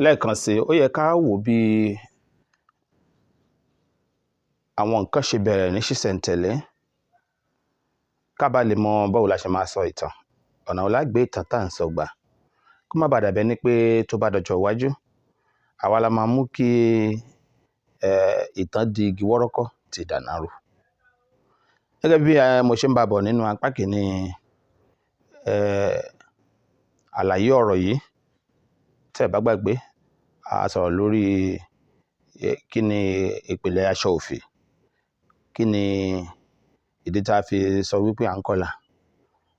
lẹ́ẹ̀kan sí ó yẹ ká wò bí àwọn nǹkan ṣe bẹ̀rẹ̀ ní ṣísẹ̀ntẹ̀lé ká bá lè mọ báwo la ṣe máa sọ ìtàn ọ̀nà wo la gbé ìtàn tá à ń sọ gbà kó má bàa dàbẹ́ ní pé tó bá dọjọ́ iwájú àwa la máa mú kí ìtàn di igi wọ́rọ́kọ́ ti dànà rú. Gẹ́gẹ́ bí mo ṣe ń bá bọ̀ nínú apá kìíní àlàyé ọ̀rọ̀ yìí tẹ́ ẹ bá gbàgbé a sọ̀rọ̀ lórí kí ni ìpìlẹ̀ aṣọ òfì, kí ni ìdí tá a fi sọ wípé à ń kọlà.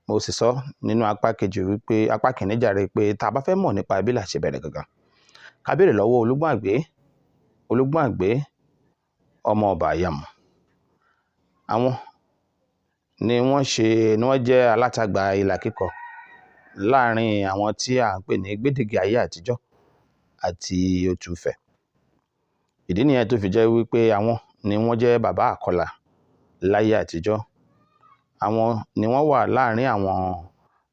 Mo sì sọ nínú apá kejì wípé apá kìíní jàre pé tá a bá fẹ́ mọ̀ nípa bí là ṣe bẹ̀rẹ̀ gangan ká béèrè lọ́wọ́ Olúgbọ́n Àgbé ọmọ ọba Àyàmù. Àwọn ni wọ́n jẹ́ alátagbà ìlà kíkọ láàrin àwọn tí à ń pè ní gbédègè ayé àtijọ́ àti òtúfẹ̀. Ìdí nìyẹn tó fi jẹ́ wípé àwọn ni wọ́n jẹ́ bàbá àkọlà láyé àtijọ́. Àwọn ni wọ́n wà láàrin àwọn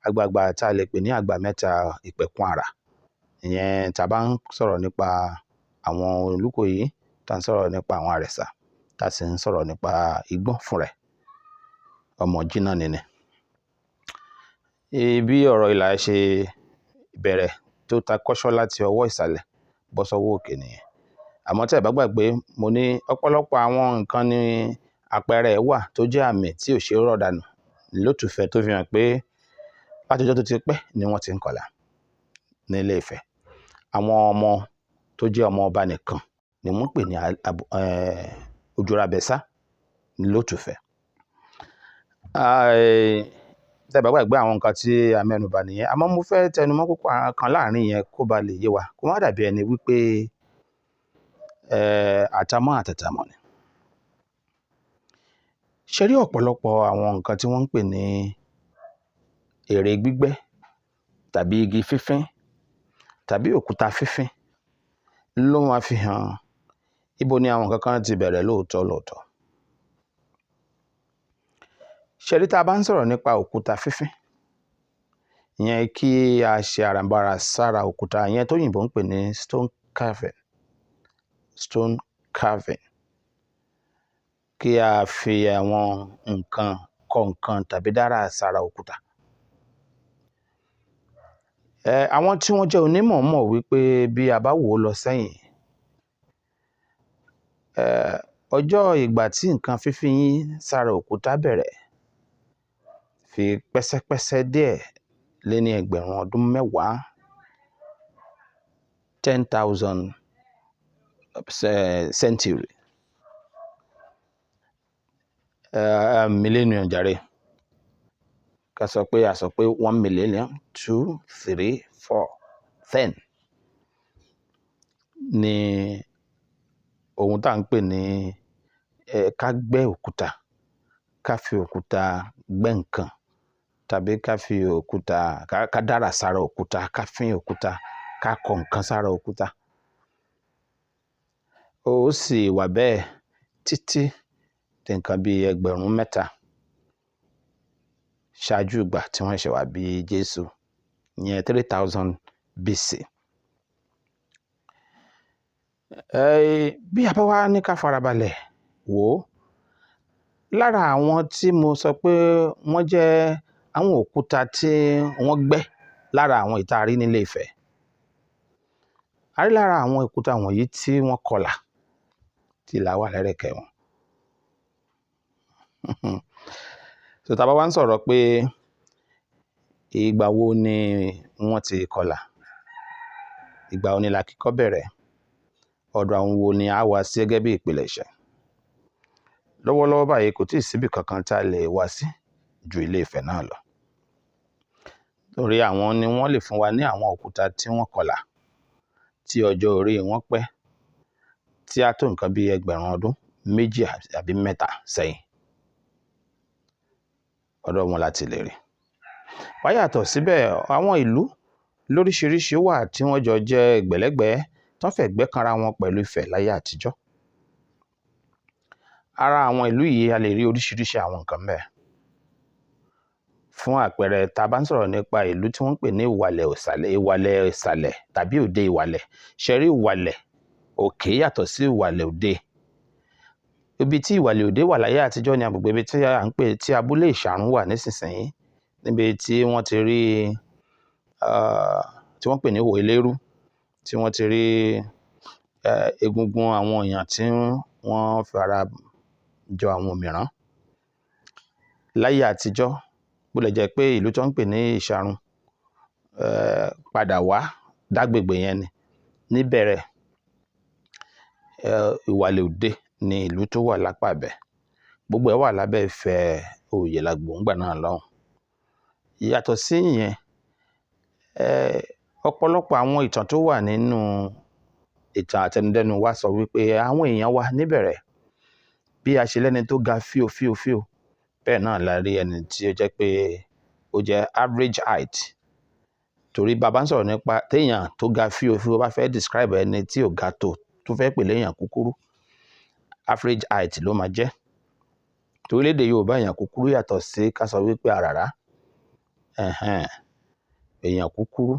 àgbààgbà tá a lè pè ní àgbà mẹ́ta ìpẹ̀kun àrà. Ìyẹn tá a bá ń sọ̀rọ̀ nípa àwọn Olúkòyí, tá a ń sọ̀rọ̀ nípa àwọn Àrẹ̀sà, tá a sì ń sọ̀rọ̀ nípa Igbọ́n fún rẹ̀ ọmọ Jínà Nìní. Bí ọ̀rọ̀ ìlà ṣe bẹ̀rẹ̀ tó ta kọ́ṣọ́ láti ọwọ́ ìsàlẹ̀ bọ́ sọ́wọ́ òkè nìyẹn. Àmọ́ tẹ́ ẹ bá gbàgbé mo ní ọ̀pọ̀lọpọ̀ àwọn nǹkan ní àpẹẹrẹ wà tó jẹ́ àmì tí ò ṣe é rọ̀ dànù lótùfẹ̀ tó fi hàn pé látọjọ́ tó ti pẹ́ ni wọ́n ti ń kọlà ní Ilé Ifẹ̀. Àwọn ọmọ tó jẹ́ ọmọ ọba nìkan ni wọ́n pè ní Ojúrabẹ́sà lótùfẹ̀. Tẹ́ ẹ bá gbàgbé àwọn nǹkan tí a mẹ́nubà nìyẹn. Àmọ́ mo fẹ́ tẹnumọ́ púpọ̀ kan láàrin yẹn kó ba lè yé wa kó má dàbí ẹni wípé àtàmọ́ àtẹ̀tàmọ́ ni. Ṣe rí ọ̀pọ̀lọpọ̀ àwọn nǹkan tí wọ́n ń pè ní ère gbígbẹ́ tàbí igi fífín tàbí òkúta fífín ló máa fi hàn ibo ni àwọn nǹkan kan ti bẹ̀rẹ̀ lóòótọ́. Ṣe rí tá a bá ń sọ̀rọ̀ nípa òkúta fífín ìyẹn kí a ṣe àràǹbarà sára òkúta ìyẹn tóyìnbó ń pè ní stone carving kí a fi àwọn nǹkan kọ́ nǹkan tàbí dára sára òkúta. Àwọn tí wọ́n jẹ́ onímọ̀ mọ̀ wípé bí a bá wò ó lọ sẹ́yìn ọjọ́ ìgbà tí nǹkan fífín sára òkúta bẹ̀rẹ̀ fi pẹ́sẹ́pẹ́sẹ́ díẹ̀ lé ní ẹgbẹ̀rún ọdún mẹ́wàá 10,000 century millennium jàre ká sọ pé 1 millennium 2 3 4 10 ni ohun tá à ń pè ní ká gbẹ́ òkúta, ká fi òkúta gbẹ́ nǹkan tàbí ká fi òkúta ká dára sára òkúta, ká fín òkúta, ká kọ́ nǹkan sára òkúta. Ó sì wà bẹ́ẹ̀ títí di nǹkan bí ẹgbẹ̀rún mẹ́ta ṣáájú ìgbà tí wọ́n ṣẹ̀ wá bí Jésù ìyẹn 3000 BC. Bí a bá wá ní ká farabalẹ̀ wò ó lára àwọn tí mo sọ pé wọ́n jẹ́ àwọn òkúta tí wọ́n gbẹ́ lára àwọn ìtarí nílé Ifẹ̀ a rí lára àwọn òkúta wọ̀nyí tí wọ́n kọlà tí ìlà wà lẹ́rẹ̀kẹ́ wọn. So tá a bá wá ń sọ̀rọ̀ pé ìgbà wo ni wọ́n ti kọlà, ìgbà wo ni ìlà kíkọ bẹ̀rẹ̀, ọ̀dọ̀ àwọn wo ni a wá sí gẹ́gẹ́ bí ìpilẹ̀ṣẹ̀. Lọ́wọ́lọ́wọ́ báyìí kò tíì síbì kankan tá a lè wá sí ju Ilé Ifẹ̀ náà lọ. Torí àwọn ni wọ́n lè fún wa ní àwọn òkúta tí wọ́n kọlà tí ọjọ́ orí wọn pẹ́ tí a tó nǹkan bí ẹgbẹ̀rún ọdún 2 àbí 3 sẹ́yìn. Ọ̀dọ̀ wọn láti lè rí. Wá yàtọ̀ síbẹ̀ àwọn ìlú lóríṣiríṣi wà tí wọ́n jọ jẹ́ ẹgbẹ̀lẹ́gbẹ̀ tán fẹ̀gbẹ́ kanra wọn pẹ̀lú Ifẹ̀ láyé àtijọ́. Ara àwọn ìlú yìí a lè rí oríṣiríṣi àwọn nǹkan bẹ́ẹ̀. fún àpẹẹrẹ tá a bá ń sọ̀rọ̀ nípa ìlú tí wọ́n ń pè ní ìwàlẹ̀ ìsàlẹ̀ tàbí òde ìwàlẹ̀. ṣe rí ìwàlẹ̀ òkè yàtọ̀ sí ìwàlẹ̀ òde. Ibi tí ìwàlẹ̀ òde wà láyé àtijọ́ ni agbègbè ibi tí à ń pè tí abúlé ìṣàrún wà nísinsìnyí, níbi tí wọ́n ti rí tí wọ́n pè ní ìwò elérú, tí wọ́n ti rí egungun àwọn èèyàn tí wọ́n fara jọ àwọn mìíràn. Láyé àtijọ́, bó lè jẹ́ pé ìlú tó ń pè ní ìṣàrún padà wá dágbègbè yẹn ni níbẹ̀rẹ̀. Ìwàlẹ̀ òde ni ìlú tó wà lápá ibẹ̀. Gbogbo ẹ̀ wà lábẹ́ Ifẹ̀ Oyèlágbò ńgbà náà lọ́hùn. Yàtọ̀ sí ìyẹn, ọ̀pọ̀lọpọ̀ àwọn ìtàn tó wà nínú ìtàn àtẹnudẹ́nu wa sọ wípé àwọn èèyàn wa níbẹ̀rẹ̀, bí a ṣe lẹ́ni tó ga fíofíofío, bẹ́ẹ̀ náà la rí ẹni tí ó jẹ́ pé ó jẹ́ average height. Torí bàbá ń sọ̀rọ̀ nípa téèyàn tó ga fíofío bá fẹ́ describe ẹni tí ò ga tó fẹ́ pè léèyàn kúkúrú, average height ló máa jẹ́. Torí lédè Yorùbá èèyàn kúkúrú yàtọ̀ sí ká sọ wípé àràrá. Èèyàn kúkúrú,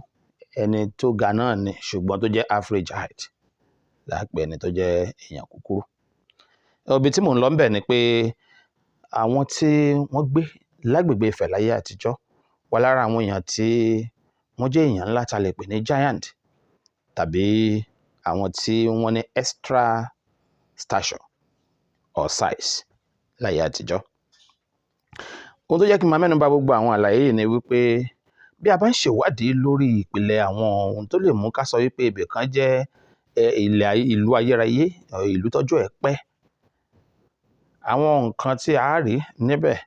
ẹni tó ga náà ni ṣùgbọ́n tó jẹ́ average height láàpẹ̀ ẹni tó jẹ́ èèyàn kúkúrú. Ibi tí mò ń lọ ńbẹ̀ ni pé àwọn tí wọ́n gbé lágbègbè Ifẹ̀ láyé àtijọ́ wà lára àwọn èèyàn tí wọ́n jẹ́ èèyàn ńlá tá lè pè ní giant, tàbí àwọn tí wọ́n ní extra stature or size láyé àtijọ́. Ohun tó jẹ́ kí n máa mẹ́nu bà gbogbo àwọn àlàyé yìí ni wípé bí a bá ń ṣèwádìí lórí ìpìlẹ̀ àwọn ohun tó lè mú ká sọ wípé ibì kan jẹ́ ìlú ayérayé, ìlú tọ́jọ́ ẹ̀ pẹ́, àwọn nǹkan tí a rí níbẹ̀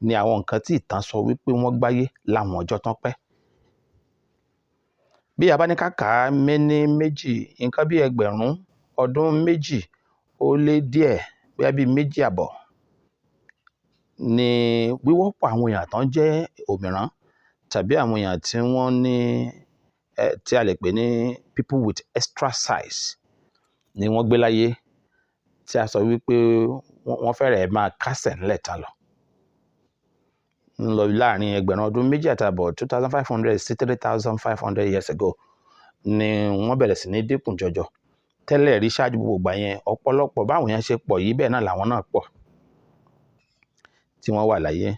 ni àwọn nǹkan tí ìtàn sọ wípé wọ́n gbáyé láwọn ọjọ́ tán pẹ́. Bí a bá ní ká kà á méní méjì, nǹkan bí ẹgbẹ̀rún ọdún méjì ó lé díẹ̀, bóyá bí méjì àbọ̀ ni wíwọ́pọ̀ àwọn èèyàn tán jẹ́ òmìrán, tàbí àwọn èèyàn tí wọ́n ní tí a lè pè ní people with extra size ni wọ́n gbé láyé, tí a sọ wípé wọ́n fẹ́rẹ̀ẹ́ máa kásẹ̀ ńlẹ̀ tán lọ. ń lọ láàrin ẹgbẹ̀rún ọdún méjì àtààbọ̀ 2500 sí 3500 years ago ni wọ́n bẹ̀rẹ̀ sí ní dínkù jọjọ. Tẹ́lẹ̀ rí ṣáájú gbogbo ìgbà yẹn, ọ̀pọ̀lọpọ̀ báwọn èèyàn ṣe pọ̀ yìí bẹ́ẹ̀ náà làwọn náà pọ̀ tí wọ́n wà láyé.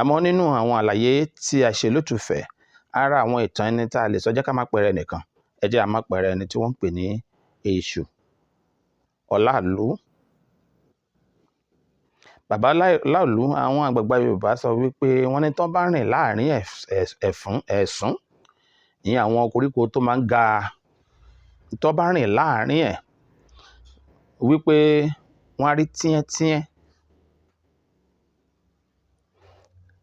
Àmọ́ nínú àwọn àlàyé tí a ṣe lótùfẹ̀, ara àwọn ìtàn ẹni tá a lè sọ jẹ́ ká má pẹ̀rẹ̀ nìkan, ẹ jẹ́ a má pẹ̀rẹ̀ ẹni tí wọ́n ń pè ní Èṣù Ọláàlú. Bàbá Láòlú, àwọn àgbààgbà Yorùbá sọ wípé wọ́n ní tán bá rìn láàrin ẹ̀sún, ìyẹn àwọn koríko tó máa ń ga, tán bá rìn láàrin ẹ̀ wípé wọ́n á rí tíẹ́tíẹ́.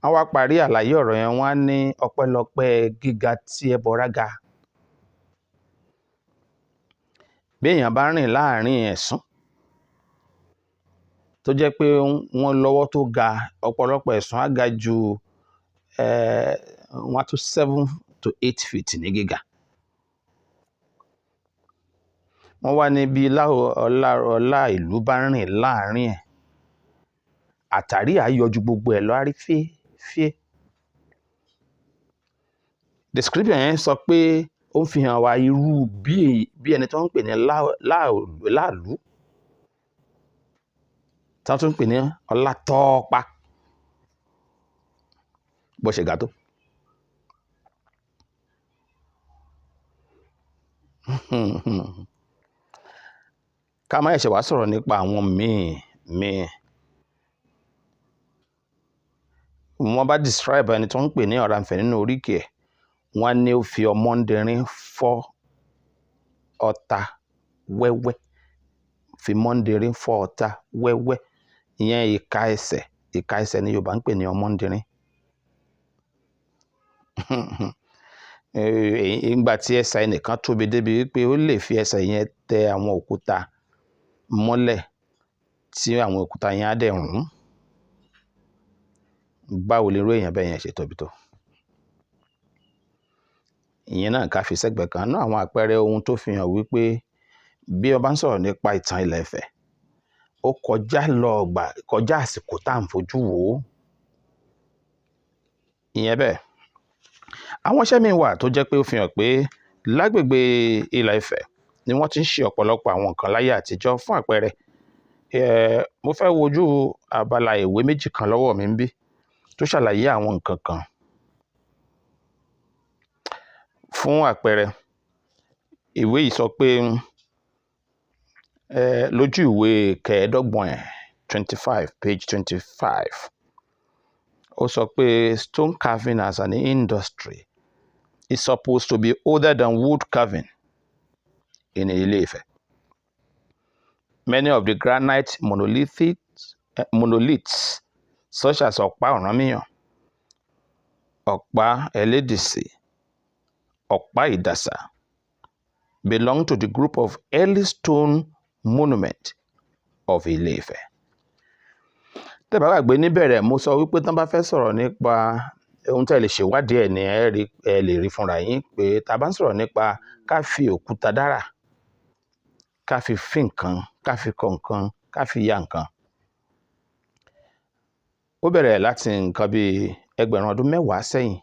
Wọ́n wá parí àlàyé ọ̀rọ̀ yẹn, wọ́n á ní ọpẹ́lọpẹ́ gíga tí ẹbọra ga. Bí èèyàn bá rìn láàrin ẹ̀sún tó jẹ́ pé wọ́n lọ́wọ́ tó ga, ọ̀pọ̀lọpọ̀ ẹ̀sún á ga ju wọ́n á tó 7 to 8 feet ní gíga. Wọ́n wá ní bí Ọláìlú bá rìn láàrin ẹ̀, àtàrí á yọ ju gbogbo ẹ̀ lọ, á rí fíẹ́fíẹ́. Description yẹn sọ pé ó ń fi hàn wá irú bí ẹni tó ń pè ní Láàlú, tí wọ́n tún ń pè ní Ọlátọ́pá, bó ṣe ga tó. Ká má ṣẹ̀ṣẹ̀ wá sọ̀rọ̀ nípa àwọn míì. Wọ́n bá describe ẹni tó ń pè ní Ọ̀rànfẹ̀ nínú oríkì ẹ̀, wọ́n á ní ó fi ọmọdérin fọ́ ọ̀tá wẹ́wẹ́, fi mọ́ndérin fọ́ ọ̀tá wẹ́wẹ́. Ìyẹn ìka ẹsẹ̀ ni Yorùbá ń pè ní ọmọdérin. Ìgbà tí ẹsẹ̀ ẹnìkan tóbi débi wípé ó lè fi ẹsẹ̀ yẹn tẹ àwọn òkúta mọ́lẹ̀ tí àwọn òkúta yẹn á dẹ̀ rún. Báwo lirú èèyàn bẹ́ẹ̀ yẹn ṣe tóbi tó? Ìyẹn náà ká fi sẹ́gbẹ̀ẹ́ kan náà àwọn àpẹẹrẹ ohun tó fi hàn wípé bí ọba ń sọ̀rọ̀ nípa ìtàn ilẹ̀ Ifẹ̀, ó kọjá àsìkò tá à ń fojú wò ó. ìyẹn bẹ́ẹ̀. Àwọn iṣẹ́ míì wà tó jẹ́ pé ó fi hàn pé lágbègbè Ilẹ̀ Ifẹ̀ ni wọ́n ti ń ṣe ọ̀pọ̀lọpọ̀ àwọn nǹkan láyé àtijọ́. Fún àpẹẹrẹ, mo fẹ́ wojú abala ìwé méjì kan lọ́wọ́ mi ń bí tó ṣàlàyé àwọn nǹkan kan. Fún àpẹẹrẹ, ìwé yìí sọ pé lójú ìwé kẹẹ̀ẹ́dọ́gbọ̀n 25 page 25 ó sọ pé stone carving as an industry is supposed to be older than wood carving in Ile-Ife. Many of the granite monoliths such as Ọ̀pá Ọ̀rànmíyàn, Ọ̀pá Ẹlẹ́dìsì, Ọ̀pá Ìdàsà belong to the group of early stone monument of Ile-Ife. Tẹ́ bá gbàgbé níbẹ̀rẹ̀ mo sọ wípé tán bá fẹ́ sọ̀rọ̀ nípa ohun tẹ́ lè ṣèwádìí ẹ̀ ní ẹ lè rí fúnra yín pé tá bá ń sọ̀rọ̀ nípa ká fi òkúta dára, ká fi fín nǹkan, ká fi kọ́ nǹkan, ká fi ya nǹkan. Ó bẹ̀rẹ̀ láti nǹkan bí ẹgbẹ̀rún ọdún mẹ́wàá sẹ́yìn.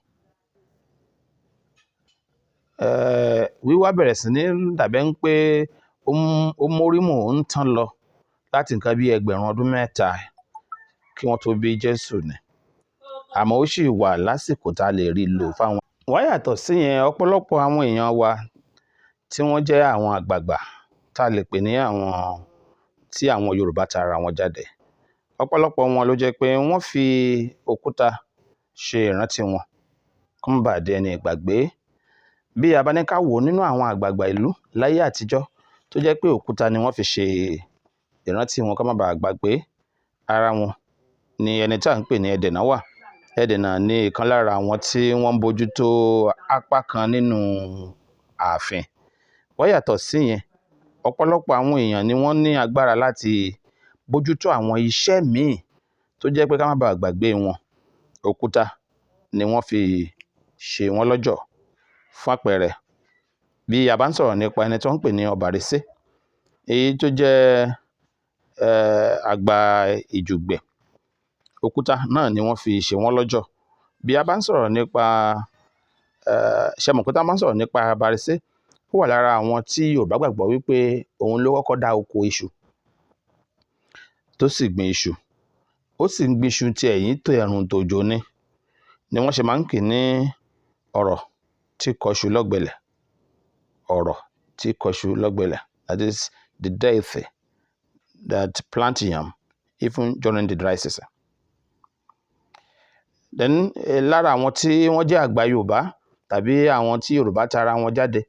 Wíwá bẹ̀rẹ̀ sí ní dàbẹ́ ń pé ó mórímù ń tán lọ láti nǹkan bí ẹgbẹ̀rún ọdún mẹ́ta kí wọ́n tó bí Jésù ni. Àmọ́ ó sì wà lásìkò tá a lè rí lò fáwọn. Wá yàtọ̀ sí yẹn, ọ̀pọ̀lọpọ̀ àwọn èèyàn wa tí wọ́n jẹ́ àwọn àgbààgbà tá a lè pè ní àwọn tí àwọn Yorùbá tara wọn jáde. Ọ̀pọ̀lọpọ̀ wọn ló jẹ́ pé wọ́n fi òkúta ṣe ìrántí wọn kó má baà di ẹni ìgbàgbé. Bí a bá ní ká wò nínú àwọn àgbààgbà ìlú láyé àtijọ́ tó jẹ́ pé òkúta ni wọ́n fi ṣe ìrántí wọn kó má baà gbàgbé ara wọn ni ẹni tá à ń pè ní Ẹdẹ̀nà wà. Ẹdẹ̀nà ni ìkan lára àwọn tí wọ́n ń bójútó apá kan nínú ààfin. Wá yàtọ̀ sí yẹn, ọ̀pọ̀lọpọ̀ àwọn èèyàn ni wọ́n ní agbára láti bójútó àwọn iṣẹ́ míì tó jẹ́ pé ká má baà gbàgbé wọn. Òkúta ni wọ́n fi ṣe wọ́n lọ́jọ̀. Fún àpẹẹrẹ, bí a bá ń sọ̀rọ̀ nípa ẹni tó ń pè ní Ọbàrésé, èyí tó jẹ́ àgbà Ìjùgbẹ̀, òkúta náà ni wọ́n fi ṣe wọ́n lọ́jọ̀. Bí a bá ń sọ̀rọ̀ nípa ṣe mọ̀ pé tá bá ń sọ̀rọ̀ nípa Ọbàrésé, ó wà lára àwọn tí Yorùbá gbàgbọ́ wípé òun ló kọ́kọ́ dá oko iṣu tó sì gbin iṣu. Ó sì ń gbin iṣu tí ẹ̀yìn tó ẹ̀rùn tòjò ni wọ́n ṣe máa ń kì ní ọ̀rọ̀ tí kọṣu lọ́gbẹlẹ̀. Ọ̀rọ̀ tí kọṣu lọ́gbẹlẹ̀, that is the deity that plant yam even during the dry season. Then lára àwọn tí wọ́n jẹ́ àgbà Yorùbá tàbí àwọn tí Yorùbá tara wọn jáde,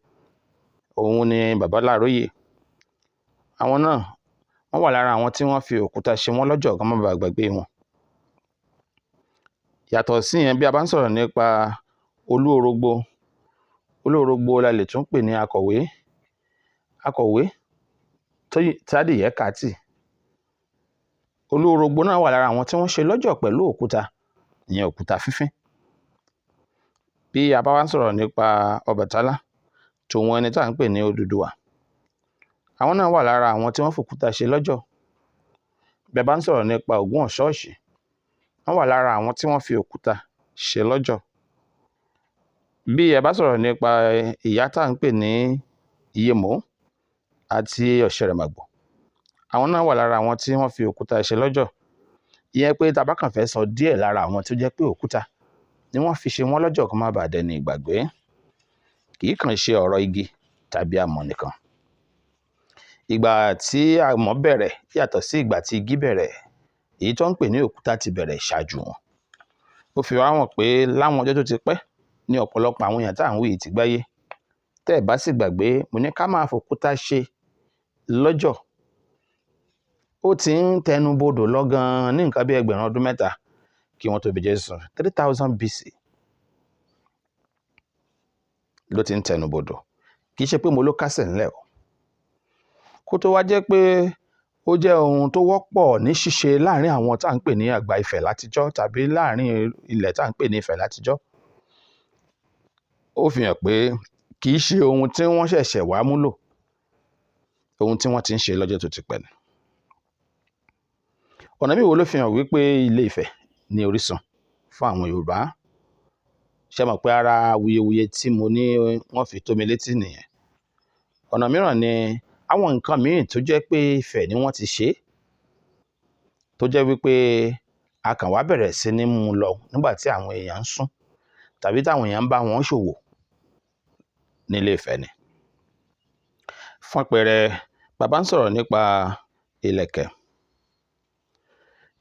òun ni Bàbá Láròyè. Àwọn náà wọ́n wà lára àwọn tí wọ́n fi òkúta ṣe wọ́n lọ́jọ̀ kó má baà gbàgbé wọn. Yàtọ̀ sí yẹn, bí a bá ń sọ̀rọ̀ nípa Olúorogbo, Olúorogbo la lè tún pè ní akọ̀wé tádìyẹ kàtì. Olúorogbo náà wà lára àwọn tí wọ́n ṣe lọ́jọ̀ pẹ̀lú òkúta, ìyẹn òkúta fífín. Bí a bá wá ń sọ̀rọ̀ nípa Ọbàtálá tòun ẹni tá à ń pè ní Odùduwà, àwọn náà wà lára àwọn tí wọ́n fòkúta ṣe lọ́jọ̀. Bí a bá ń sọ̀rọ̀ nípa Ògún Ọ̀ṣọ́ọ̀ṣì, wọ́n wà lára àwọn tí wọ́n fi òkúta ṣe lọ́jọ̀. Bí ẹ bá sọ̀rọ̀ nípa ìyá tá à ń pè ní Ìyèmó àti Ọ̀ṣẹ̀rẹ̀màgbò, àwọn náà wà lára àwọn tí wọ́n fi òkúta ṣe lọ́jọ̀. Ìyẹn pé tá bá kàn fẹ́ sọ díẹ̀ lára àwọn tó jẹ́ pé òkúta ni wọ́n fi ṣe wọ́n lọ́jọ̀ kó má baà dẹni ìgbàgbé. Kì í kàn ṣe ọ̀rọ̀ igi tàbí amọ̀ nìkan. Ìgbà tí amọ̀ bẹ̀rẹ̀ yàtọ̀ sí ìgbà tí igi bẹ̀rẹ̀. Èyí tó ń pè ní òkúta ti bẹ̀rẹ̀ ṣáájú wọn. Ó fi wá hàn pé láwọn ọjọ́ tó ti pẹ́ ní ọ̀pọ̀lọpọ̀ àwọn èèyàn tá à ń wí yìí ti gbáyé. Tẹ́ ẹ̀ bá sì gbàgbé, mo ní ká máa fòkúta ṣe lọ́jọ̀. Ó ti ń tẹnu bodò lọ gan-an ní nǹkan bí ẹgbẹ̀rún ọdún mẹ́ta kí wọ́n tó bí Jésù. 3000 BC ló ti ń tẹnu bodò. Kì í ṣe pé mo ló kásẹ̀ ńlẹ̀ o. Kó tó wá jẹ́ pé ó jẹ́ ohun tó wọ́pọ̀ ní ṣíṣe láàrin àwọn tá à ń pè ní àgbà Ifẹ̀ látijọ́ tàbí láàrin ilẹ̀ tá à ń pè ní Ifẹ̀ látijọ́. Ó fi hàn pé kì í ṣe ohun tí wọ́n ṣẹ̀ṣẹ̀ wá múlò, ohun tí wọ́n ti ń ṣe lọ́jọ́ tó ti pẹ́ ni. Ọ̀nà míì wo ló fi hàn wípé Ilé Ifẹ̀ ní orísun fún àwọn Yorùbá? ṣe mọ̀ pé ara awuyewuye tí mo ní wọ́n fi tó mi létí nìyẹn. Ọ̀nà mìíràn ni àwọn nǹkan míì tó jẹ́ pé Ifẹ̀ ni wọ́n ti ṣe, tó jẹ́ wípé a kàn wá bẹ̀rẹ̀ sí ní mú lọ nígbà tí àwọn èèyàn ń sún tàbí táwọn èèyàn ń bá wọn ṣòwò nílé Ifẹ̀ ni. Fún àpẹẹrẹ, bàbá ń sọ̀rọ̀ nípa ìlẹ̀kẹ̀.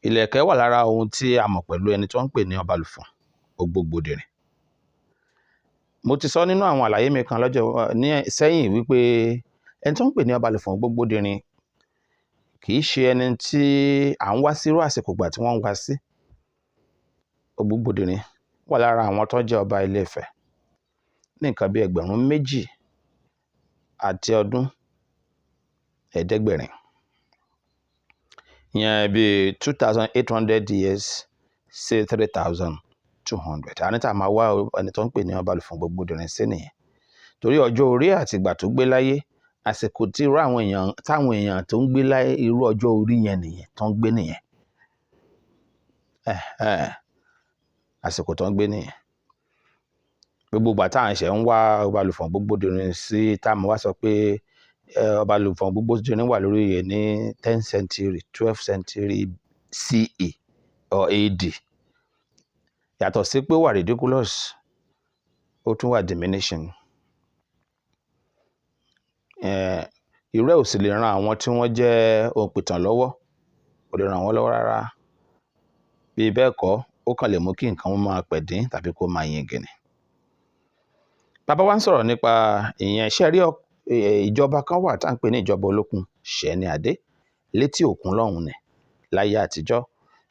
Ìlẹ̀kẹ̀ wà lára ohun tí a mọ̀ pẹ̀lú ẹni tó ń pè ní Ọbalùfọ̀n Ògbógbòdìrìn. Mo ti sọ nínú àwọn àlàyé mi kan sẹ́yìn wípé ẹni tó ń pè ní Ọbalùfọ̀n Ògbógbòdìrìn kì í ṣe ẹni tí à ń wá sírú àsìkò ìgbà tí wọ́n ń wá sí. Ògbógbòdìrìn wà lára àwọn tó jẹ́ ọba Ilé Ifẹ̀ ní nǹkan bí 2,000 àti ọdún 500. Ìyẹn bí 2,800 years sí 3,200. Àní tá a máa wá ẹni tó ń pè ní Ọbalùfọ̀n Ògbógbòdìrìn sí nìyẹn. Torí ọjọ́ orí àti ìgbà tó gbé láyé, àsìkò tí irú táwọn èèyàn tó ń gbé láyé irú ọjọ́ orí yẹn nìyẹn tó ń gbé nìyẹn. Àsìkò tó ń gbé nìyẹn. Gbogbo ìgbà táwọn ṣẹ̀ ń wá Ọbalùfọ̀n Ògbógbòdìrìn sí, táwọn wá sọ pé Ọbalùfọ̀n Ògbógbòdìrìn wà lórí oyè ní 10th century, 12th century CE or AD. Yàtọ̀ sí pé ó wà ridiculous, ó tún wà diminishing. Irú ẹ̀ ò sì lè ran àwọn tí wọ́n jẹ́ òǹpìtàn lọ́wọ́, kò lè ràn wọ́n lọ́wọ́ rárá. Bí bẹ́ẹ̀ kọ́, ó kàn lè mú kí nǹkan wọn máa pẹ̀dín tàbí kó máa yingin. Bàbá wa ń sọ̀rọ̀ nípa ìyẹn. Iṣẹ́ rí ìjọba kan wà tá à ń pè ní ìjọba olókun Ṣẹ̀ní Adé létí òkun lọ́hùn ní láyé àtijọ́,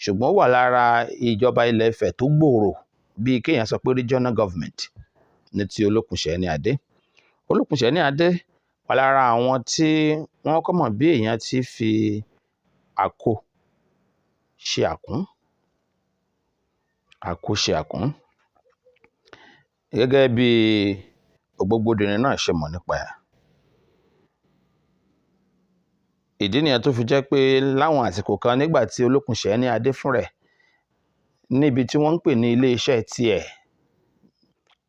ṣùgbọ́n ó wà lára ìjọba Ilẹ̀ Ifẹ̀ tó gbòòrò bíi kéèyàn sọ pé regional government ní ti olókun Ṣẹ̀ní Adé. Olókun Ṣẹ̀ní Adé wà lára àwọn tí wọ́n kọ́ mọ̀ bí èèyàn ti fi àkó ṣe àkún. Àkó ṣe àkún. Gẹ́gẹ́ bí Ògbógbòdìrìn náà ṣe mọ̀ nípa ẹ̀. Ìdí nìyẹn tó fi jẹ́ pé láwọn àsìkò kan nígbà tí olókun Ṣẹ̀ní Adé fún rẹ̀ níbi tí wọ́n ń pè ní ilé iṣẹ́ tiẹ̀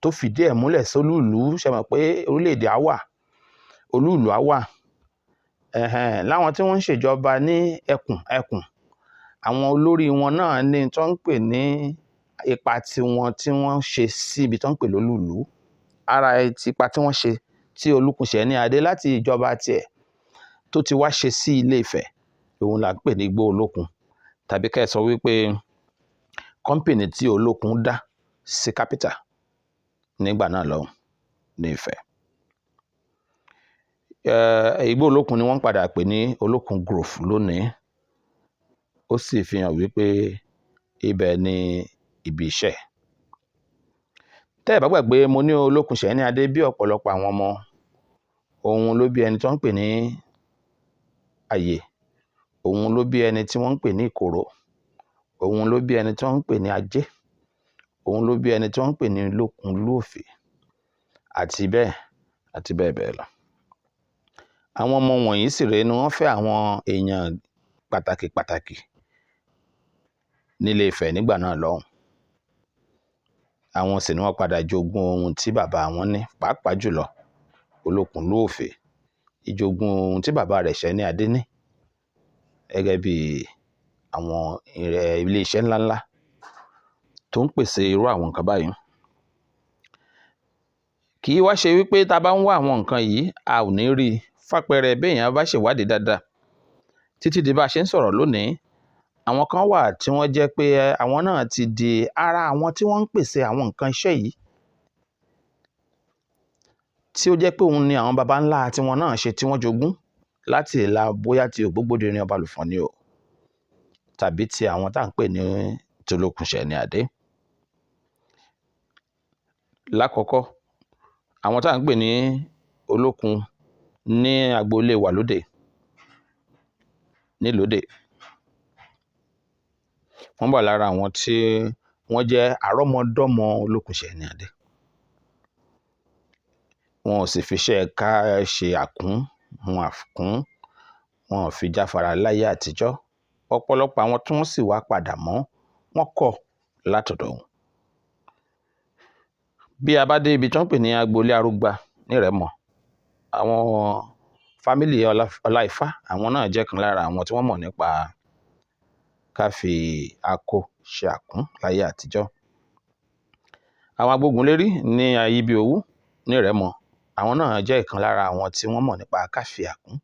tó fìdí ẹ̀ múlẹ̀ sólúùlú, ṣe mọ̀ pé orílẹ̀-èdè á wà, olúùlú á wà. Láwọn tí wọ́n ń ṣèjọba ní ẹkùn, àwọn olórí wọn náà ní tó ń pè ní ipa tiwọn tí wọ́n ṣe sí ibi tó ń pè lólúùlú. Ara ipa tí wọ́n ṣe tí olókun Ṣẹ̀ní Adé láti ìjọba tiẹ̀ tó ti wá ṣe sí Ilé Ifẹ̀, òun là ń pè ní Igbó Olókun, tàbí ká ẹ sọ wípé kọ́mpìnì tí olókun dá sí kápítà nígbà náà lọ́hùn ní Ifẹ̀. Igbó Olókun ni wọ́n padà pè ní Olókun Grove lónìí. Ó sì fi hàn wípé ibẹ̀ ni ibi iṣẹ́. Tẹ́ ẹ bá gbàgbé, mo ní olókun Ṣẹ̀ní Adé bí ọ̀pọ̀lọpọ̀ àwọn ọmọ. Òun ló bí ẹni tó ń pè ní Àyè. Òun ló bí ẹni tí wọ́n ń pè ní Ìkòró. Òun ló bí ẹni tí wọ́n ń pè ní Ajé. Òun ló bí ẹni tí wọ́n ń pè ní Lókunlúòfè, àti bẹ́ẹ̀ bẹ́ẹ̀ lọ. Àwọn ọmọ wọ̀nyí sì rèé ni wọ́n fẹ́ àwọn èèyàn pàtàkì nílé Ifẹ̀ nígbà náà lọ́hùn. Àwọn sì ni wọ́n padà jogún ohun tí bàbá wọn ní, pàápàá jùlọ Olókunlúòfè ìjogún ohun tí bàbá rẹ̀ Ṣẹ̀ní Adé ní gẹ́gẹ́ bí àwọn ilé iṣẹ́ ńláńlá tó ń pèsè irú àwọn nǹkan báyìí. Kì í wá ṣe wípé tá a bá ń wá àwọn nǹkan yìí a ò ní rí i. Fàpẹẹrẹ, béèyàn bá ṣèwádìí dáadáa títí di bá a ṣe ń sọ̀rọ̀ lónìí, àwọn kan wà tí wọ́n jẹ́ pé àwọn náà ti di ara àwọn tí wọ́n ń pèsè àwọn nǹkan iṣẹ́ yìí, tí ó jẹ́ pé òun ni àwọn baba ńlá tiwọn náà ṣe tí wọ́n jogún láti ìlà bóyá ti Ògbógbòdìrìn Ọbalùfọ̀n ni o, tàbí ti àwọn tá à ń pè ní tolókun Ṣẹ̀ní Adé. Lákọ̀ọ́kọ́, àwọn tá à ń pè ní olókun ní agboolé wà lóde nílòdè, wọ́n wà lára àwọn tí wọ́n jẹ́ àrọ́mọdọ́mọ olókun Ṣẹ̀ní Adé. Wọn ò sì fi iṣẹ́ ká ṣe àkún, wọn ò fi jáfara láyé àtijọ́. Ọ̀pọ̀lọpọ̀ àwọn tí wọ́n sì wá padà mọ́, wọ́n kọ̀ látọ̀dọ̀ wọn. bí a bá dé ibi tí wọ́n pè ní agboolé arúgba nírẹ̀mọ, àwọn fámìlì ọláìfá àwọn náà jẹ́ kan lára àwọn tí wọ́n mọ̀ nípa ká fi akọ ṣe àkún láyé àtijọ́. àwọn agbógunlérí ní ayíbíowú nírẹ̀mọ, àwọn náà jẹ́ ìkan lára àwọn tí wọ́n mọ̀ nípa ká fi àkún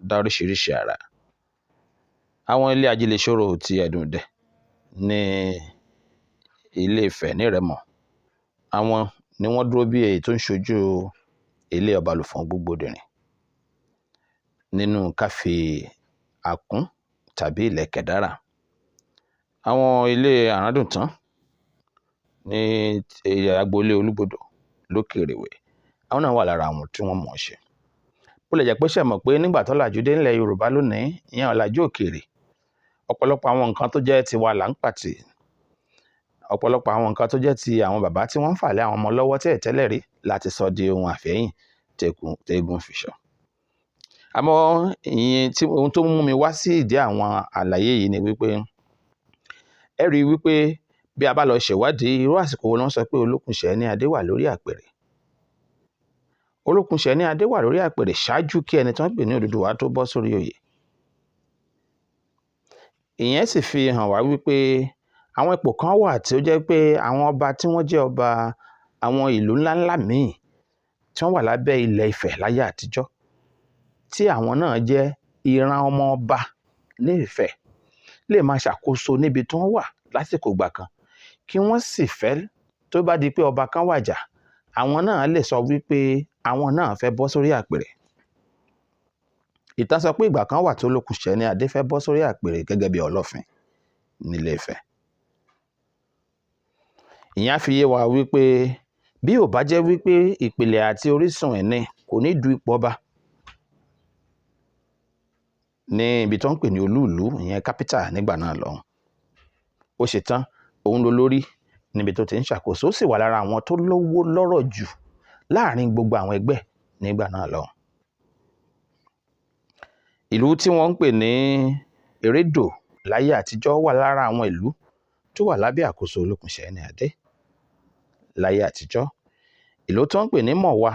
dá oríṣiríṣi àrà. àwọn ilé ajílẹ̀ṣòro ti ẹ̀dùndẹ̀ ní ilé Ifẹ̀ nírẹ̀mọ, àwọn ni wọ́n dúró bí èyí tó ń ṣojú ilé Ọbalùfọ̀n Gbogboderin nínú ká fi àkún tàbí ìlẹ̀kẹ̀ dára. àwọn ilé Àràndùntán ní agboolé Olúbodò lókè Èrèwé, àwọn náà wà lára àwọn tí wọ́n mọ̀ ọ́ ṣe. bó lè jẹ́ pé ṣe mọ̀ pé nígbà tọ́làjú dé nílẹ̀ Yorùbá lónìí, ìyẹn ọ̀làjú òkèèrè, ọ̀pọ̀lọpọ̀ àwọn nǹkan tó jẹ́ tiwa là ń pàtì, ọ̀pọ̀lọpọ̀ àwọn nǹkan tó jẹ́ ti àwọn bàbá tí wọ́n ń fà lé àwọn ọmọ lọ́wọ́ tẹ́lẹ̀ rí láti sọ di ohun àfẹ́yìn tẹ́gùn fìṣọ̀. àmọ́ ohun tó mú mi wá sí ìdí àwọn àlàyé yìí ni wípé ẹ rí i wípé bí a bá lọ ṣèwádìí irú àsìkò wo wọ́n sọ pé Olókùnṣẹ́ní Adé wà lórí àpèrè. Olókùnṣẹ́ní Adé wà lórí àpèrè ṣáájú kí ẹni tí wọ́n pè ní Odùduwà tó bọ́ sórí oyè. ìyẹn sì fi hàn wá wípé àwọn ipò kan wà tí ó jẹ́ pé àwọn ọba tí wọ́n jẹ́ ọba àwọn ìlú ńláńlá míì tí wọ́n wà lábẹ́ ilẹ̀ Ifẹ̀ láyé àtijọ́, tí àwọn náà jẹ́ ìran ọmọ ọba ní Ifẹ̀, lè máa ṣàkóso níbi tí wọ́n wà lásìkò ìgbà kan, kí wọ́n sì fẹ́ tó bá di pé ọba kan wàjà, àwọn náà lè sọ wípé àwọn náà fẹ́ bọ́ sórí àpèrè. ìtàn sọ pé ìgbà kan wà tó Olókùnṣẹ́ní Adé fẹ́ bọ́ sórí àpèrè gẹ́gẹ́ bí Ọlọ́fin nílé Ifẹ̀. ìyẹn á fi yé wa wípé bí ò bá jẹ́ wípé ìpìlẹ̀ àti orísun ẹ̀ ní kò ní du ipò ọba ní ibi tó ń pè ní olúùlú, ìyẹn capital nígbà náà lọ́hùn. ó ṣe tán òun ló lórí níbi tó ti ń ṣàkóso, ó sì wà lára àwọn tó lówó lọ́rọ̀ jù láàrin gbogbo àwọn ẹgbẹ́ nígbà náà lọ́hùn. ìlú tí wọ́n ń pè ní Erédò láyé àtijọ́ wà lára àwọn ìlú tó wà lábẹ́ àkóso Olókùnṣẹ́ní Adé láyé àtijọ́. ìlú tó ń pè ní Mọ̀wá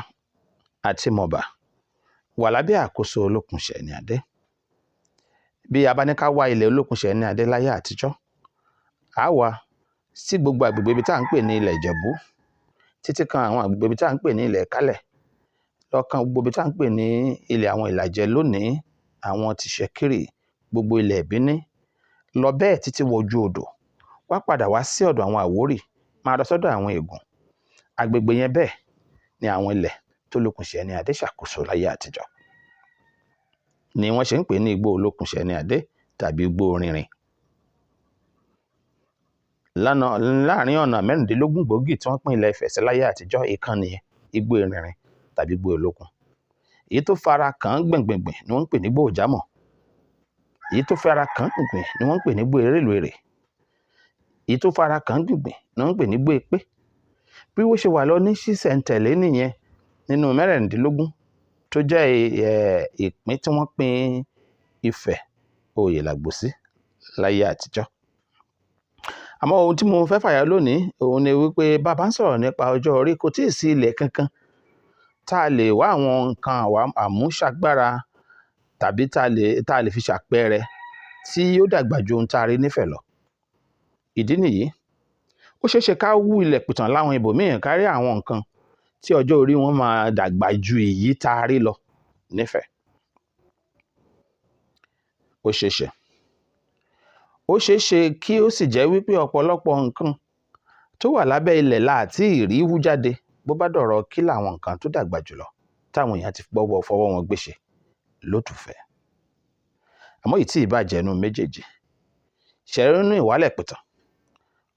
àti Mọ̀bà wà lábẹ́ àkóso Olókùnṣẹ́ní Adé. bí a bá ní ká wá ilẹ̀ Olókùnṣẹ́ní Adé láyé àtijọ́, a wá sí gbogbo àgbègbè ibi tá à ń pè ní ilẹ̀ Ìjẹ̀bú, títí kan àwọn àgbègbè ibi tá à ń pè ní ilẹ̀ Kálẹ̀, lọ́kàn gbogbo ibi tá à ń pè ní ilẹ̀ àwọn Ìlàjẹ lónìí, àwọn ti Ṣẹ̀kírì, gbogbo ilẹ̀ Ìbíní, lọ bẹ́ẹ̀ títí wọ ojú odò, wá padà wá sí ọ̀dọ̀ àwọn Àwórì, máa lọ sọ́dọ̀ àwọn Ègùn. àgbègbè yẹn bẹ́ẹ̀ ni àwọn ilẹ̀ tó Olókùnṣẹ́ní Adé ṣàkóso láyé àtijọ́, ni wọ́n ṣe ń pè ní igbó Olókùnṣẹ́ní Adé tàbí igbó Rínrin. láàrin ọ̀nà mẹ́rìndínlógún gbòógì tí wọ́n pín ilẹ̀ Ifẹ̀ sí láyé àtijọ́, ìkan nìyẹn, igbó Rínrin tàbí igbó Olókùn. èyí tó fara kàn gbẹ̀ngbẹ̀ngbẹ̀ ni wọ́n ń pè ní igbó Òjámọ̀, èyí tó fara kàn gbìngbìn ni wọ́n ń pè ní igbó Erélùèrè, èyí tó fara kàn gbìngbìn ni wọ́n ń pè ní igbó Epé. bí wọ́n ṣe wà lọ ní ṣísẹ̀ntẹ̀lé nìyẹn nínú mẹ́rìndínlógún tó jẹ́ ìpín tí wọ́n pín Ifẹ̀ Oyèlàgbò sí láyé àtijọ́. àmọ́ ohun tí mo fẹ́ fàyà lónìí òun ni wípé bàbá ń sọ̀rọ̀ nípa ọjọ́ orí, kò tíì sí ilẹ̀ kankan tá a lè wá àwọn nǹkan àmúṣagbára tàbí tá a lè fi ṣàpẹẹrẹ tí yóò dàgbà ju ohun tá a rí nífẹ̀ẹ́ lọ. ìdí nìyí, ó ṣeé ṣe ká wú ilẹ̀ pìtàn láwọn ibòmíì ká rí àwọn nǹkan tí ọjọ́ orí wọn máa dàgbà ju èyí tá a rí lọ nífẹ̀ẹ́. ó ṣeé ṣe kí ó sì jẹ́ wípé ọ̀pọ̀lọpọ̀ nǹkan tó wà lábẹ́ ilẹ̀ láti ìrí hú jáde bó bá dọ̀rọ̀ kí làwọn nǹkan tó dàgbà jùlọ táwọn èèyàn ti fọwọ́ wọn gbéṣe lótùfẹ́. àmọ́ ìtì ìbàjẹ́nu méjèèjì ṣẹ̀rí nínú ìwálẹ̀ pìtàn,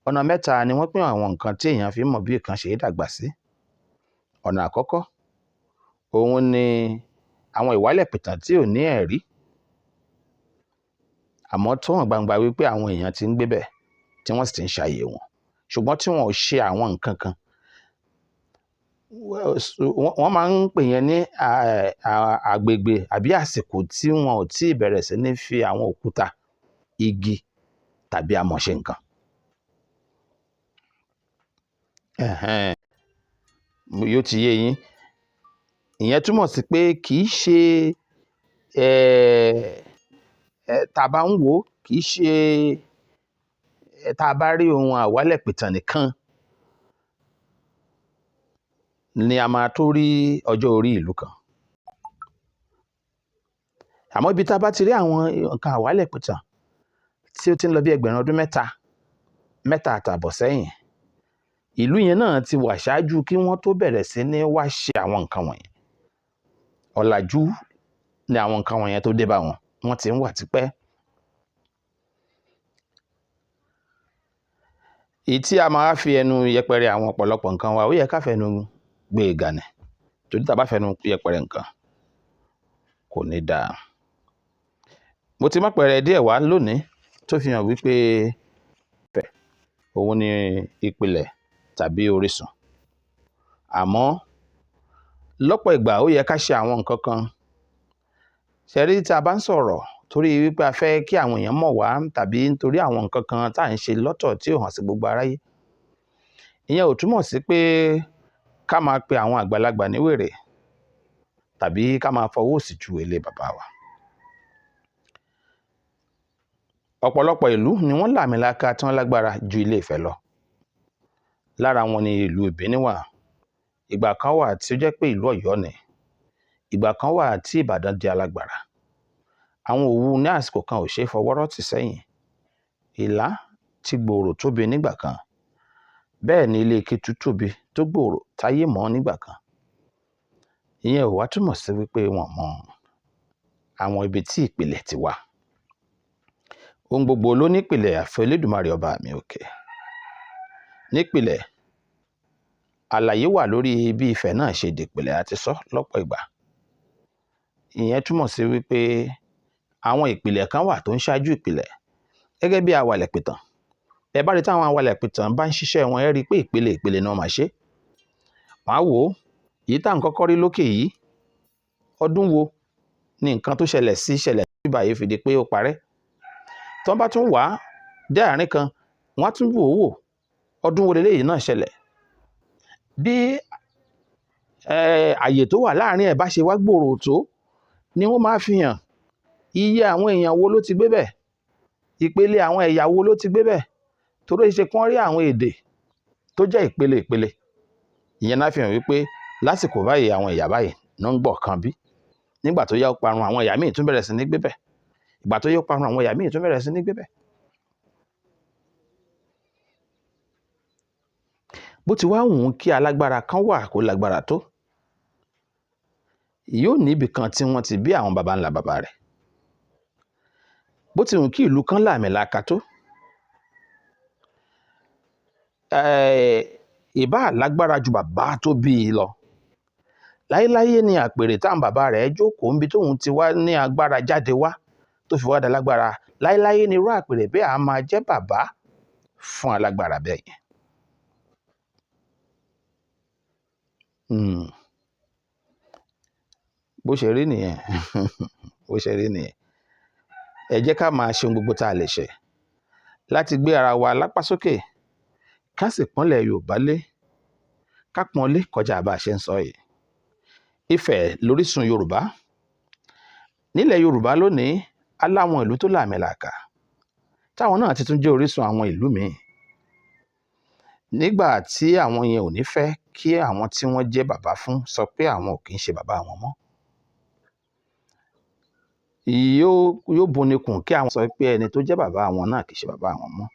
ọ̀nà mẹ́ta ni wọ́n pín àwọn nǹkan tí èèyàn fi mọ̀ bí nǹkan ṣe é dàgbà sí. ọ̀nà àkọ́kọ́ òun ni àwọn ìwálẹ̀ pìtàn tí ò ní ẹ̀rí, àmọ́ tó hàn gbangba wípé àwọn èèyàn ti ń gbé bẹ̀ tí wọ́n sì ti ń ṣàyè wọn, ṣùgbọ́n tí wọn ò ṣe àwọn nǹkan kan. wọ́n máa ń pè yẹn ní àgbègbè àbí àsìkò tí wọn ò tí ì bẹ̀rẹ̀ sí ní fi àwọn òkúta, igi tàbí amọ̀ ṣe nǹkan. yóò ti yé yín. Ìyẹn túmọ̀ sí pé kì í ṣe tá a bá ń wò ó, kì í ṣe tá a bá rí ohun àwálẹ̀ pìtàn nìkan ni a máa tó rí ọjọ́ orí ìlú kan. Àmọ́ ibi tá a bá ti rí àwọn nǹkan àwálẹ̀ pìtàn tí ó ti ń lọ bí ẹgbẹ̀rún ọdún mẹ́ta àtààbọ̀ sẹ́yìn, ìlú yẹn náà ti wà ṣáájú kí wọ́n tó bẹ̀rẹ̀ sí ní wá ṣe àwọn nǹkan wọ̀nyẹn. Ọ̀làjú ni àwọn nǹkan wọ̀nyẹn tó dé bá wọn, wọ́n ti ń wà tipẹ́. Èyí tí a máa fi ẹnu yẹpẹrẹ àwọn ọ̀pọ̀lọpọ̀ nǹkan wa, ó yẹ ká fẹnu gbé e gànì, torí tá a bá fẹnu yẹpẹrẹ nǹkan kò ní dáa. Mo ti má pẹ̀rẹ̀ díẹ̀ wá lónìí tó fi hàn wípé òun ni ìpìlẹ̀ tàbí orísun. Àmọ́ lọ́pọ̀ ìgbà ó yẹ ká ṣe àwọn nǹkan kan. Ṣé rí, tí a bá ń sọ̀rọ̀ torí wípé a fẹ́ kí àwọn èèyàn mọ̀ wá, tàbí nítorí àwọn nǹkan kan tá à ń ṣe lọ́tọ̀ tí ò hàn sí gbogbo aráyé, ìyẹn ò túmọ̀ sí pé ká máa pe àwọn àgbàlagbà ní wèrè tàbí ká máa fọwọ́ òsì ju ilé bàbá wa. Ọ̀pọ̀lọpọ̀ ìlú ni wọ́n làmìlaka tí wọ́n lágbára ju Ilé Ifẹ̀ lọ. Lára wọn ni ìlú Ìbíní wà. Ìgbà kan wà tí ó jẹ́ pé ìlú Ọ̀yọ́ ni. Ìgbà kan wà tí Ìbàdàn di alágbára. Àwọn Òwu ní àsìkò kan ò ṣe é fọwọ́ rọ́ tì sẹ́yìn. Ìlá ti gbòòrò tóbi nígbà kan. Bẹ́ẹ̀ ni Ilé Kétu tóbi tó gbòòrò táyé mọ́ nígbà kan. Ìyẹn ò wá túmọ̀ sí wípé wọ́n mọ àwọn ibi tí ìpìlẹ̀ ti wà. Ohun gbogbo ló nípìlẹ̀ àfi Olódùmarè ọba mi òkè. Nípìlẹ̀, àlàyé wà lórí bí Ifẹ̀ náà ṣe dìpìlẹ̀ àti sọ lọ́pọ̀ ìgbà. Ìyẹn túmọ̀ sí wípé àwọn ìpìlẹ̀ kan wà tó ń ṣáájú ìpìlẹ̀, gẹ́gẹ́ bí awalẹ̀ pìtàn. Ẹ bá rí táwọn awalẹ̀ pìtàn bá ń ṣiṣẹ́ wọn, ẹ rí pé ìpìlẹ̀ náà máa ṣe. Wàá wò ó, èyí tá à ń kọ́kọ́ rí lókè yìí, ọdún wo ni nǹkan tó ṣẹlẹ̀ sí nígbà yìí fi di pé ó parẹ́. Tí wọ́n bá tún wá dé àárín kan, wọ́n á tún wò ó wò, ọdún wo leléyìí náà ṣẹlẹ̀. Bí àyè tó wà láàárín ẹ̀ bá ṣe wá gbòòrò tó ni wọ́n máa fi hàn iye àwọn èèyàn wo ló ti gbé bẹ̀, ìpele àwọn ẹ̀yà wo ló ti gbé bẹ̀, torí ó ṣe kí wọ́n rí àwọn èdè tó jẹ́ ìpele. Ìyẹn náà fi hàn wípé lásìkò báyìí àwọn ẹ̀yà báyìí náà ń gbọ̀ kan bí. Nígbà tó yá ó parun, àwọn ẹ̀yà míì tún bẹ̀rẹ̀ sí ní gbé bẹ̀. Ìgbà tó yá ó parun, àwọn ẹ̀yà míì tún bẹ̀rẹ̀ sí ní gbé bẹ̀. Bó ti wá wù ú kí alágbára kan wà kó lágbára tó, yóò ní ibì kan tí wọ́n ti bí àwọn baba ńlá baba rẹ̀. Bó ti wù kí ìlú kan làmìlaka tó, ìbá lágbára ju bàbá tó bí i lọ. Láyéláyé ni àpèrè táwọn bàbá rẹ̀ jókòó níbi tóun ti wá ní agbára jáde wá tó fi wá da lágbára. Láyéláyé ni irú àpèrè bẹ́ẹ̀ á máa jẹ́ bàbá fún alágbára bẹ́ẹ̀ yẹn. Bó ṣe rí nìyẹn. Bó ṣe rí nìyẹn. Ẹ jẹ́ ká máa ṣe ohun gbogbo tá a lè ṣe láti gbé ara wa lápá sókè, ká sì pọ́nlẹ̀ Yorùbá lé, ká pọ́n lé kọjá bá a ṣe ń sọ yìí. Ifẹ̀ lórísun Yorùbá. Nílẹ̀ Yorùbá lónìí, aláwọn ìlú tó làmìlaka táwọn náà ti tún jẹ́ orísun àwọn ìlú míì. Nígbà tí àwọn yẹn ò ní fẹ́ kí àwọn tí wọ́n jẹ́ bàbá fún sọ pé àwọn ò kì í ṣe bàbá àwọn mọ́. Yóò bunikùn kí àwọn sọ pé ẹni tó jẹ́ bàbá àwọn náà kì í ṣe bàbá àwọn mọ́.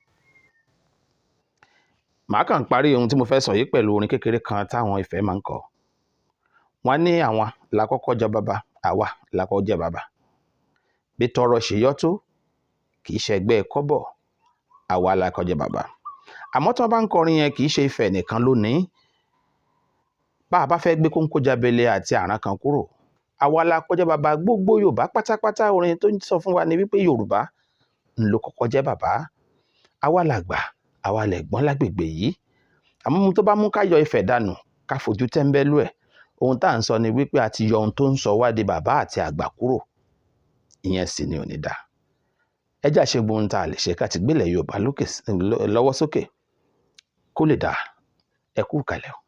Màá kàn parí ohun tí mo fẹ́ sọ yìí pẹ̀lú orin kékeré kan táwọn Ifẹ̀ máa ń kọ. Wọ́n ní àwọn la kọ́kọ́ jọ bàbá, àwa la kọ́kọ́ jẹ́ bàbá. Bí tọrọ ṣe yọ́ tó, kì í ṣe ẹgbẹ́ kọ́bọ̀, àwa la kọ́kọ́ jẹ́ bàbá. Àmọ́ tí wọ́n bá ń kọrin yẹn, kì í ṣe Ifẹ̀ nìkan lónìí. Bá a bá fẹ́ gbé Kóńkó Jábélé àti àrán kan kúrò, àwa la kọ́kọ́ jẹ́ bàbá. Gbogbo Yorùbá pátápátá, orin tó ń sọ fún wa ni wípé Yorùbá ń ló kọ́kọ́ jẹ́ bàbá. Àwa làgbà, àwa lẹ̀gbọ́n lágbègbè yìí. Àmọ́ ohun tó bá mú ká yọ Ifẹ̀ dànù, ká fojú tẹ́ńbẹ́lú ẹ̀, ohun tá à ń sọ ni wípé a ti yọ ohun tó ń sọ wá di bàbá àti àgbà kúrò. Ìyẹn sì ni ò ní dá. Ẹ jẹ́ àṣẹ gbogbo ohun tá a lè ṣe ká ti gbélẹ̀ Yorùbá lọ́wọ́ sókè kó lè dá. Ẹ kú ìkàlẹ̀ o.